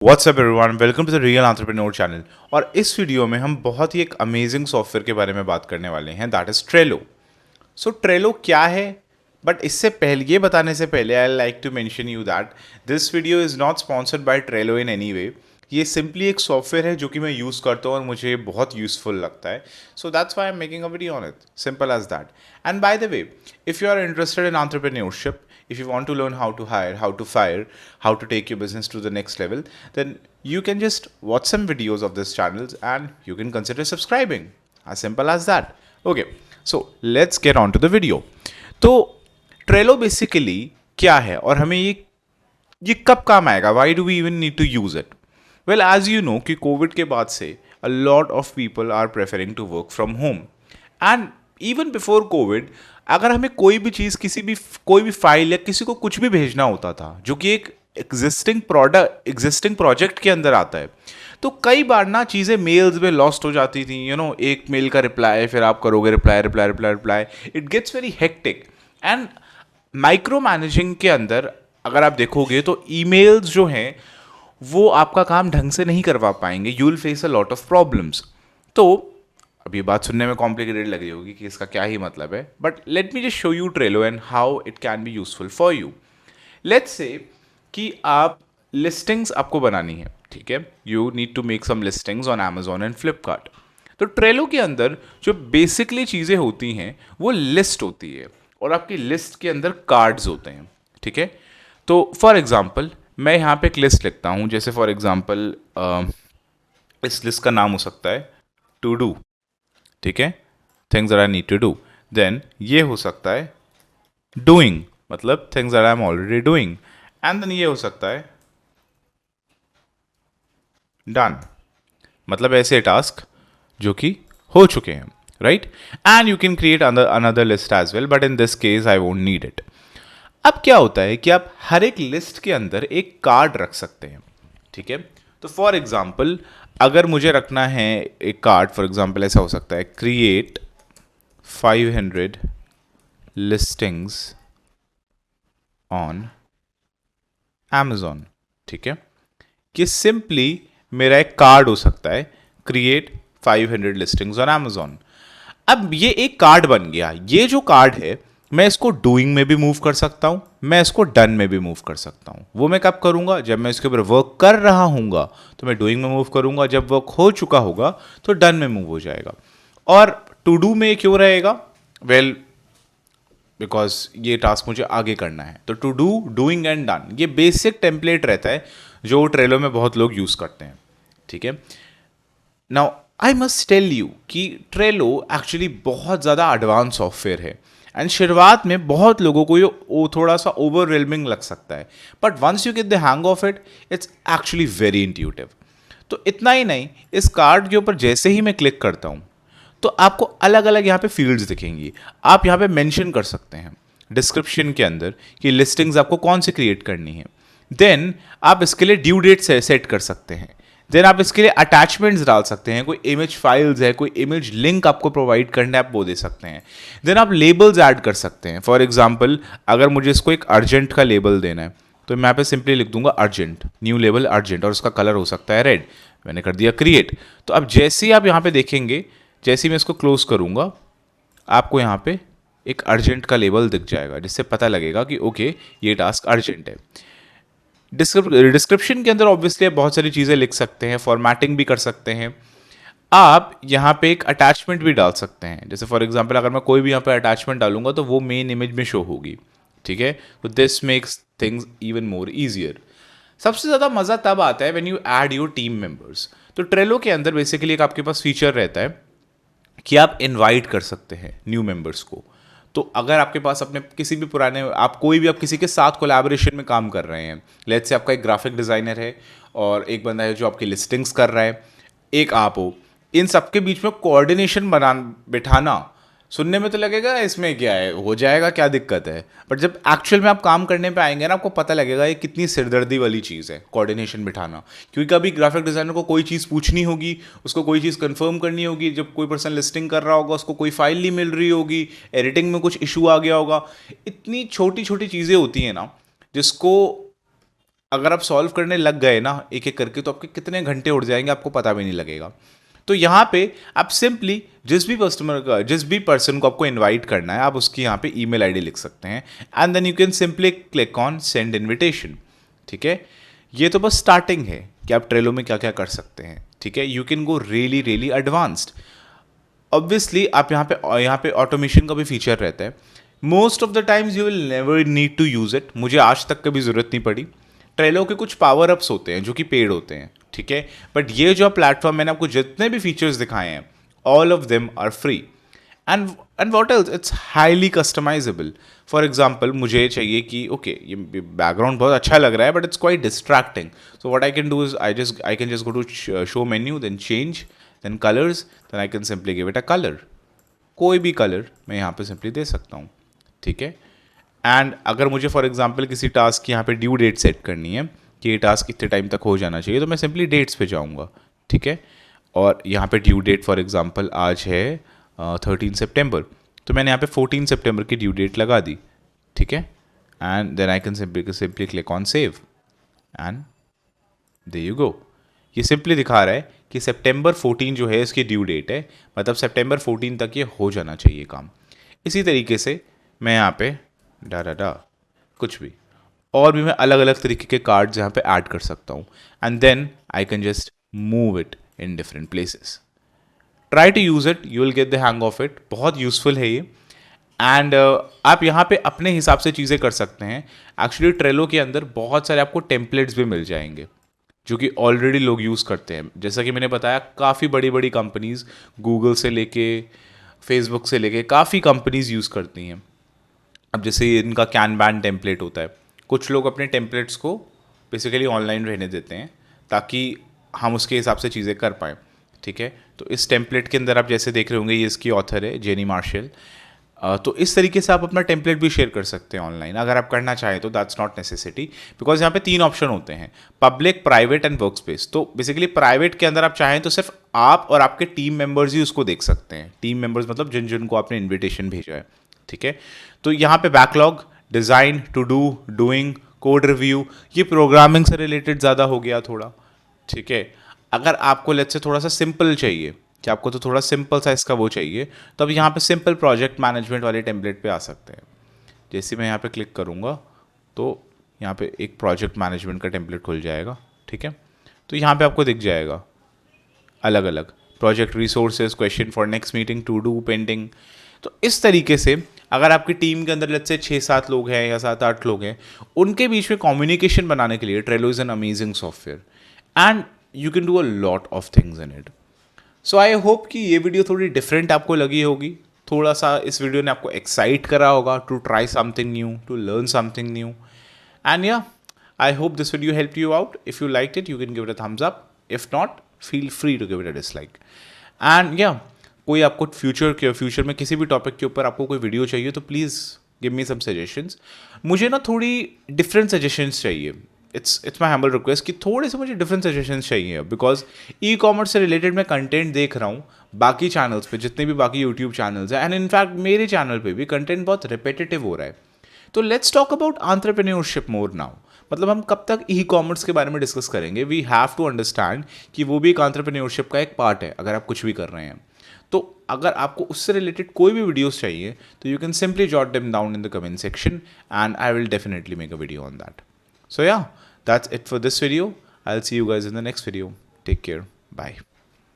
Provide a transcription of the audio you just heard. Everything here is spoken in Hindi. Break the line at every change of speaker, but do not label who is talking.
WhatsApp everyone, welcome to the real entrepreneur channel. और इस वीडियो में हम बहुत ही एक अमेजिंग सॉफ्टवेयर के बारे में बात करने वाले हैं, that is Trello. So Trello क्या है? बट इससे पहले, ये बताने से पहले, I like to mention you that this video is not sponsored by Trello in any way. ये सिंपली एक सॉफ्टवेयर है जो कि मैं यूज़ करता हूँ और मुझे बहुत यूज़फुल लगता है। So that's why I am making a video on it, simple as that. And by the way, if you are interested in entrepreneurship, if you want to learn how to hire, how to fire, how to take your business to the next level, then you can just watch some videos of this channels and you can consider subscribing. As simple as that. Okay, so let's get on to the video. तो Trello basically क्या है और हमें ये कब काम आएगा? Why do we even need to use it? Well, as you know कि कोविड के बाद से a lot of people are preferring to work from home. And even before Covid, अगर हमें कोई भी चीज़, कोई भी फाइल या किसी को कुछ भी भेजना होता था जो कि एक एग्जिस्टिंग प्रोजेक्ट के अंदर आता है, तो कई बार ना चीज़ें मेल्स में लॉस्ट हो जाती थी। एक मेल का रिप्लाई, फिर आप करोगे reply reply reply reply, it gets very hectic. And micromanaging के अंदर अगर आप देखोगे तो ईमेल्स जो हैं वो आपका काम ढंग से नहीं करवा पाएंगे। You will face a lot of problems. तो अब ये बात सुनने में कॉम्प्लिकेटेड लग रही होगी कि इसका क्या ही मतलब है, but let me just show you Trello and how it can be useful for you. Let's say कि आप लिस्टिंग्स आपको बनानी है, ठीक है? You need to make some listings on Amazon and Flipkart. तो ट्रेलो के अंदर जो बेसिकली चीज़ें होती हैं वो लिस्ट होती है और आपकी लिस्ट के अंदर कार्ड्स होते हैं, ठीक है? तो फॉर एग्जाम्पल मैं यहाँ पे एक लिस्ट लिखता हूँ, जैसे फॉर एग्जाम्पल इस लिस्ट का नाम हो सकता है टू डू, ठीक है? Things that I need to do. Then ये हो सकता है डूइंग, मतलब things that I am already doing. And then ये हो सकता है डन, मतलब ऐसे टास्क जो कि हो चुके हैं, right? And you can create another list as well, but in this case I won't need it. अब क्या होता है कि आप हर एक लिस्ट के अंदर एक कार्ड रख सकते हैं, ठीक है? तो फॉर एग्जाम्पल अगर मुझे रखना है एक कार्ड, फॉर एग्जाम्पल ऐसा हो सकता है क्रिएट 500 लिस्टिंग्स ऑन Amazon, ठीक है? कि सिंपली मेरा एक कार्ड हो सकता है क्रिएट 500 लिस्टिंग्स ऑन Amazon। अब ये एक कार्ड बन गया। ये जो कार्ड है मैं इसको डूइंग में भी मूव कर सकता हूं, मैं इसको डन में भी मूव कर सकता हूं। वो मैं कब करूंगा? जब मैं इसके ऊपर वर्क कर रहा हूंगा तो मैं डूइंग में मूव करूंगा, जब वर्क हो चुका होगा तो डन में मूव हो जाएगा। और टू डू में क्यों रहेगा? वेल, बिकॉज ये टास्क मुझे आगे करना है। तो to do, doing and done, ये बेसिक टेम्पलेट रहता है जो ट्रेलो में बहुत लोग यूज़ करते हैं, ठीक है? Now I must tell you कि ट्रेलो एक्चुअली बहुत ज़्यादा एडवांस सॉफ्टवेयर है एंड शुरुआत में बहुत लोगों को ये थोड़ा सा ओवरवेलमिंग लग सकता है, but once you get the hang of it, it's actually very intuitive. तो इतना ही नहीं, इस कार्ड के ऊपर जैसे ही मैं क्लिक करता हूँ तो आपको अलग अलग यहाँ पे फील्ड्स दिखेंगी। आप यहाँ पे मेंशन कर सकते हैं डिस्क्रिप्शन के अंदर कि लिस्टिंग्स आपको कौन सी क्रिएट करनी है। देन आप इसके लिए ड्यू डेट सेट कर सकते हैं। देन आप इसके लिए अटैचमेंट्स डाल सकते हैं, कोई इमेज फाइल्स है, कोई इमेज लिंक आपको प्रोवाइड करना है, आप वो दे सकते हैं। देन आप लेबल्स ऐड कर सकते हैं। फॉर एग्जाम्पल अगर मुझे इसको एक अर्जेंट का लेबल देना है तो मैं यहाँ पे सिंपली लिख दूंगा अर्जेंट, न्यू लेबल अर्जेंट, और उसका कलर हो सकता है रेड। मैंने कर दिया क्रिएट। तो अब जैसे ही आप यहाँ पे देखेंगे, जैसे ही मैं इसको क्लोज करूँगा, आपको यहाँ पे एक अर्जेंट का लेबल दिख जाएगा, जिससे पता लगेगा कि ओके ये टास्क अर्जेंट है। डिस्क्रिप्शन के अंदर ऑब्वियसली आप बहुत सारी चीज़ें लिख सकते हैं, फॉर्मेटिंग भी कर सकते हैं। आप यहाँ पे एक अटैचमेंट भी डाल सकते हैं, जैसे फॉर एग्जांपल अगर मैं कोई भी यहाँ पे अटैचमेंट डालूंगा तो वो मेन इमेज में शो होगी, ठीक है? तो this makes things even more easier. सबसे ज़्यादा मज़ा तब आता है when you add your team members. तो ट्रेलो के अंदर बेसिकली एक आपके पास फीचर रहता है कि आप इनवाइट कर सकते हैं न्यू मेंबर्स को। तो अगर आपके पास अपने किसी भी पुराने, आप किसी के साथ कोलैबोरेशन में काम कर रहे हैं, लेट्स से आपका एक ग्राफिक डिज़ाइनर है और एक बंदा है जो आपकी लिस्टिंग्स कर रहा है, एक आप हो, इन सबके बीच में कोऑर्डिनेशन बिठाना सुनने में तो लगेगा इसमें क्या है, हो जाएगा, क्या दिक्कत है? बट जब एक्चुअल में आप काम करने पे आएंगे ना, आपको पता लगेगा ये कितनी सिरदर्दी वाली चीज़ है कोऑर्डिनेशन बिठाना। क्योंकि कभी ग्राफिक डिज़ाइनर को कोई चीज़ पूछनी होगी, उसको कोई चीज़ कंफर्म करनी होगी, जब कोई पर्सन लिस्टिंग कर रहा होगा उसको कोई फाइल नहीं मिल रही होगी, एडिटिंग में कुछ इशू आ गया होगा। इतनी छोटी छोटी चीज़ें होती हैं ना जिसको अगर आप सॉल्व करने लग गए ना एक एक करके, तो आपके कितने घंटे उड़ जाएंगे आपको पता भी नहीं लगेगा। तो यहाँ पे आप सिंपली जिस भी कस्टमर का, जिस भी पर्सन को आपको इनवाइट करना है, आप उसकी यहाँ पे ईमेल आईडी लिख सकते हैं and then you can simply click on send invitation. ठीक है, ये तो बस स्टार्टिंग है कि आप ट्रेलो में क्या क्या कर सकते हैं। ठीक है, you can go really really advanced. Obviously आप यहाँ पे ऑटोमेशन का भी फीचर रहता है। Most of the times you will never need to use it, मुझे आज तक कभी ज़रूरत नहीं पड़ी। ट्रेलो के कुछ पावर अप्स होते हैं जो कि पेड होते हैं। ठीक है, बट ये जो प्लेटफॉर्म मैंने आपको जितने भी फीचर्स दिखाए हैं, all of them are free and what else, it's highly customisable. For example मुझे चाहिए कि ओके ये बैकग्राउंड बहुत अच्छा लग रहा है but it's quite distracting, so what I can do is I can just go to show menu, then change, then colours, then I can simply give it a colour. कोई भी कलर मैं यहाँ पे सिंपली दे सकता हूँ। ठीक है, एंड अगर मुझे फॉर एग्जांपल किसी टास्क की यहाँ पे ड्यू डेट सेट करनी है कि ये टास्क इतने टाइम तक हो जाना चाहिए, तो मैं सिंपली डेट्स पे जाऊँगा। ठीक है, और यहाँ पे ड्यू डेट फॉर एग्जांपल आज है 13 सितंबर, तो मैंने यहाँ पे 14 सितंबर की ड्यू डेट लगा दी। ठीक है, and then I can simply click on save and there you go. ये सिंपली दिखा रहा है कि सितंबर 14 जो है इसकी ड्यू डेट है, मतलब सितंबर 14 तक ये हो जाना चाहिए काम। इसी तरीके से मैं यहाँ पे डा कुछ भी और भी मैं अलग अलग तरीके के कार्ड्स यहाँ पे ऐड कर सकता हूँ and then I can just move it in different places. Try to use it, you will get the hang of it. बहुत यूज़फुल है ये एंड आप यहाँ पे अपने हिसाब से चीज़ें कर सकते हैं। एक्चुअली ट्रेलो के अंदर बहुत सारे आपको टेम्पलेट्स भी मिल जाएंगे जो कि ऑलरेडी लोग यूज़ करते हैं। जैसा कि मैंने बताया, काफ़ी बड़ी बड़ी कंपनीज़, गूगल से लेके फेसबुक से लेके काफ़ी कंपनीज़ यूज़ करती हैं। अब जैसे इनका कैन बैन टेम्पलेट होता है, कुछ लोग अपने टेम्पलेट्स को बेसिकली ऑनलाइन रहने देते हैं ताकि हम उसके हिसाब से चीज़ें कर पाएँ। ठीक है, तो इस टेम्पलेट के अंदर आप जैसे देख रहे होंगे, ये इसकी ऑथर है जेनी मार्शल। तो इस तरीके से आप अपना टेम्पलेट भी शेयर कर सकते हैं ऑनलाइन अगर आप करना चाहें तो। दैट्स नॉट नेसेसिटी, बिकॉज यहाँ पे 3 ऑप्शन होते हैं, public, private and work space. तो बेसिकली प्राइवेट के अंदर आप चाहें तो सिर्फ आप और आपके टीम मेंबर्स ही उसको देख सकते हैं। टीम मेंबर्स मतलब जिन जिनको आपने इन्विटेशन भेजा है। ठीक है, तो यहाँ पे backlog, design, to do, doing, code review, ये प्रोग्रामिंग से रिलेटेड ज़्यादा हो गया थोड़ा। ठीक है, अगर आपको लेट्स से थोड़ा सा सिंपल चाहिए कि आपको तो थोड़ा सिंपल सा इसका वो चाहिए, तो अब यहाँ पे सिंपल प्रोजेक्ट मैनेजमेंट वाले टेम्पलेट पे आ सकते हैं। जैसे मैं यहाँ पे क्लिक करूँगा तो यहाँ पे एक प्रोजेक्ट मैनेजमेंट का टेम्पलेट खुल जाएगा। ठीक है, तो यहाँ पे आपको दिख जाएगा अलग अलग project resources, question for next meeting, to do, pending. तो इस तरीके से अगर आपकी टीम के अंदर लेट्स से 6-7 लोग हैं या 7-8 लोग हैं, उनके बीच में कम्युनिकेशन बनाने के लिए Trello is an amazing software and you can do a lot of things in it. So I hope कि ये वीडियो थोड़ी डिफरेंट आपको लगी होगी, थोड़ा सा इस वीडियो ने आपको एक्साइट करा होगा to try something new, to learn something new. And yeah, I hope this video help you out. If you like it, you can give it a thumbs up. If not, feel free to give it a dislike. And yeah, कोई आपको फ्यूचर में किसी भी टॉपिक के ऊपर आपको कोई वीडियो चाहिए तो please give me some suggestions. मुझे ना थोड़ी डिफरेंट सजेशंस चाहिए। इट्स माई हम्बल रिक्वेस्ट कि थोड़े से मुझे डिफरेंट सजेशंस चाहिए, बिकॉज ई कॉमर्स से रिलेटेड मैं कंटेंट देख रहा हूँ बाकी चैनल्स पे, जितने भी बाकी यूट्यूब चैनल्स हैं, एंड इनफैक्ट मेरे चैनल पे भी कंटेंट बहुत रिपीटेटिव हो रहा है। तो let's talk about entrepreneurship more now. मतलब हम कब तक ई कॉमर्स के बारे में डिस्कस करेंगे? वी हैव टू अंडरस्टैंड कि वो भी एक एंटरप्रेन्योरशिप का एक पार्ट है अगर आप कुछ भी कर रहे हैं। तो अगर आपको उससे रिलेटेड कोई भी वीडियोस चाहिए तो you can simply jot them down in the comment section and I will definitely make a video on that. So yeah, that's it for this video. I'll see you guys in the next video. Take care. Bye.